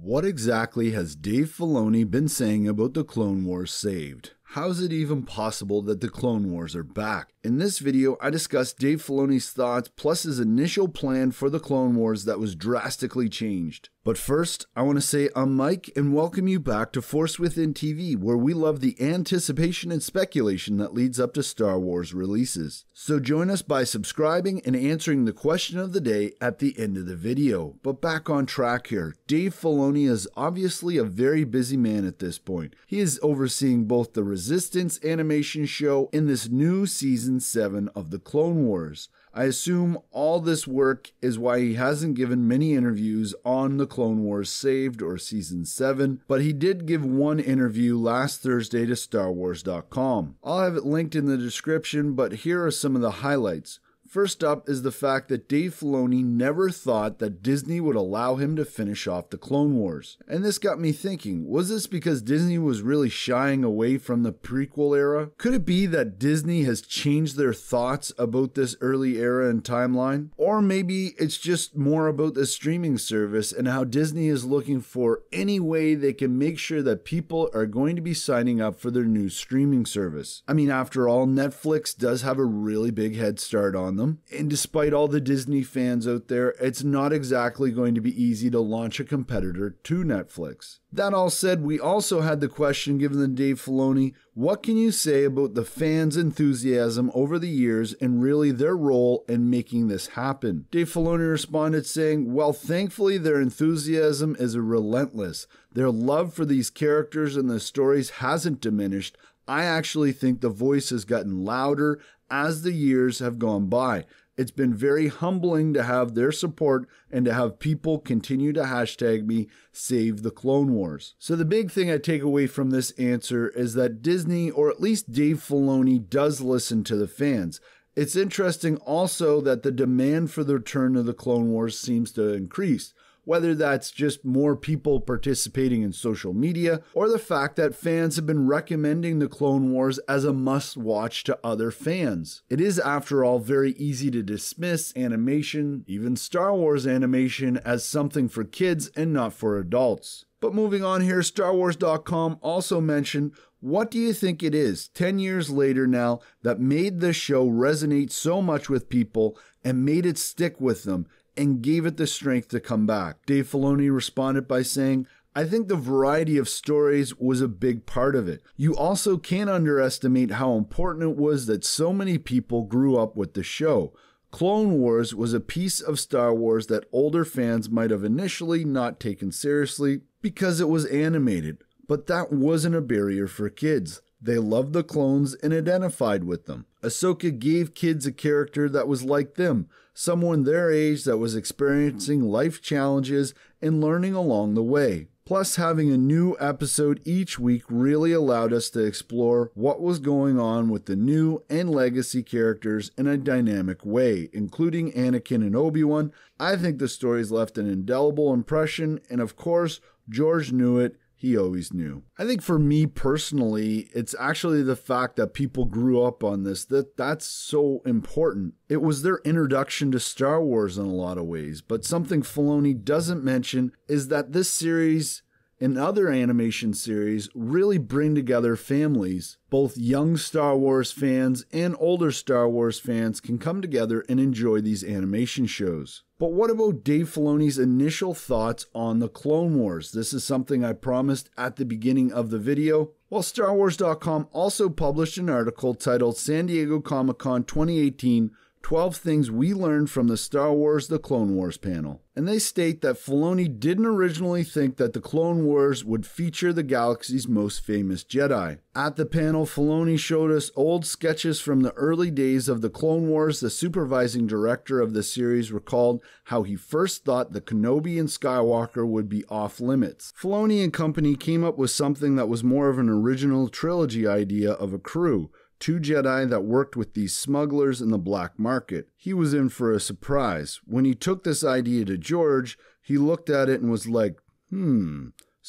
What exactly has Dave Filoni been saying about the Clone Wars saved? How is it even possible that the Clone Wars are back? In this video, I discuss Dave Filoni's thoughts plus his initial plan for the Clone Wars that was drastically changed. But first, I want to say I'm Mike and welcome you back to Force Within TV, where we love the anticipation and speculation that leads up to Star Wars releases. So join us by subscribing and answering the question of the day at the end of the video. But back on track here, Dave Filoni is obviously a very busy man at this point. He is overseeing both the Resistance animation show and this new season 7 of the Clone Wars. I assume all this work is why he hasn't given many interviews on the Clone Wars Saved or Season 7, but he did give one interview last Thursday to StarWars.com. I'll have it linked in the description, but here are some of the highlights. First up is the fact that Dave Filoni never thought that Disney would allow him to finish off the Clone Wars. And this got me thinking, was this because Disney was really shying away from the prequel era? Could it be that Disney has changed their thoughts about this early era and timeline? Or maybe it's just more about the streaming service and how Disney is looking for any way they can make sure that people are going to be signing up for their new streaming service. I mean, after all, Netflix does have a really big head start on them. And despite all the Disney fans out there, it's not exactly going to be easy to launch a competitor to Netflix. That all said, we also had the question given to Dave Filoni, what can you say about the fans' enthusiasm over the years and really their role in making this happen? Dave Filoni responded saying, well, thankfully their enthusiasm is relentless. Their love for these characters and the stories hasn't diminished. I actually think the voice has gotten louder as the years have gone by. It's been very humbling to have their support and to have people continue to hashtag me, Save the Clone Wars. So the big thing I take away from this answer is that Disney, or at least Dave Filoni, does listen to the fans. It's interesting also that the demand for the return of the Clone Wars seems to increase. Whether that's just more people participating in social media or the fact that fans have been recommending the Clone Wars as a must-watch to other fans. It is, after all, very easy to dismiss animation, even Star Wars animation, as something for kids and not for adults. But moving on here, StarWars.com also mentioned, what do you think it is, 10 years later now, that made this show resonate so much with people and made it stick with them and gave it the strength to come back? Dave Filoni responded by saying, I think the variety of stories was a big part of it. You also can't underestimate how important it was that so many people grew up with the show. Clone Wars was a piece of Star Wars that older fans might have initially not taken seriously because it was animated, but that wasn't a barrier for kids. They loved the clones and identified with them. Ahsoka gave kids a character that was like them, someone their age that was experiencing life challenges and learning along the way. Plus, having a new episode each week really allowed us to explore what was going on with the new and legacy characters in a dynamic way, including Anakin and Obi-Wan. I think the stories left an indelible impression, and of course, George knew it. He always knew. I think for me personally, it's actually the fact that people grew up on this, that's so important. It was their introduction to Star Wars in a lot of ways, but something Filoni doesn't mention is that this series and other animation series really bring together families. Both young Star Wars fans and older Star Wars fans can come together and enjoy these animation shows. But what about Dave Filoni's initial thoughts on the Clone Wars? This is something I promised at the beginning of the video. Well, StarWars.com also published an article titled San Diego Comic-Con 2018, 12 Things We Learned from the Star Wars The Clone Wars panel. And they state that Filoni didn't originally think that the Clone Wars would feature the galaxy's most famous Jedi. At the panel, Filoni showed us old sketches from the early days of the Clone Wars. The supervising director of the series recalled how he first thought the Kenobi and Skywalker would be off limits. Filoni and company came up with something that was more of an original trilogy idea of a crew. 2 Jedi that worked with these smugglers in the black market. He was in for a surprise. When he took this idea to George, he looked at it and was like,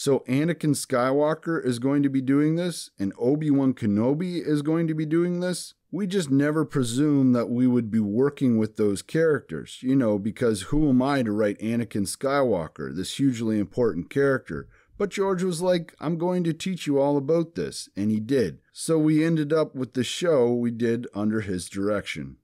So Anakin Skywalker is going to be doing this, and Obi-Wan Kenobi is going to be doing this. We just never presumed that we would be working with those characters, because who am I to write Anakin Skywalker, this hugely important character? But George was like, I'm going to teach you all about this, and he did. So we ended up with the show we did under his direction.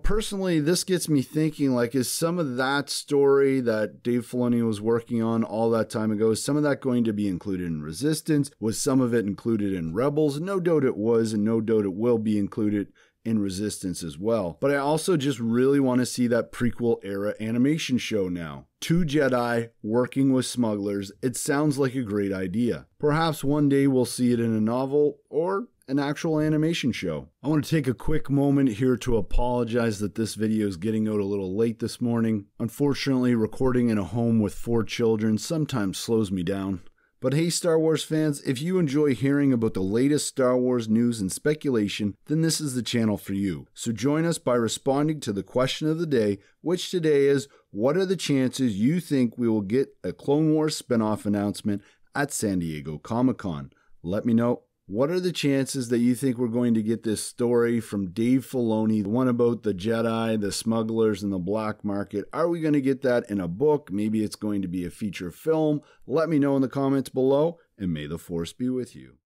Personally, this gets me thinking, is some of that story that Dave Filoni was working on all that time ago, is some of that going to be included in Resistance? Was some of it included in Rebels? No doubt it was, and no doubt it will be included in Resistance as well. But I also just really want to see that prequel era animation show now. 2 Jedi working with smugglers. It sounds like a great idea. Perhaps one day we'll see it in a novel or an actual animation show. I want to take a quick moment here to apologize that this video is getting out a little late this morning. Unfortunately, recording in a home with 4 children sometimes slows me down. But hey, Star Wars fans, if you enjoy hearing about the latest Star Wars news and speculation, then this is the channel for you. So join us by responding to the question of the day, which today is, what are the chances you think we will get a Clone Wars spinoff announcement at San Diego Comic-Con? Let me know. What are the chances that you think we're going to get this story from Dave Filoni, the one about the Jedi, the smugglers, and the black market? Are we going to get that in a book? Maybe it's going to be a feature film. Let me know in the comments below, and may the Force be with you.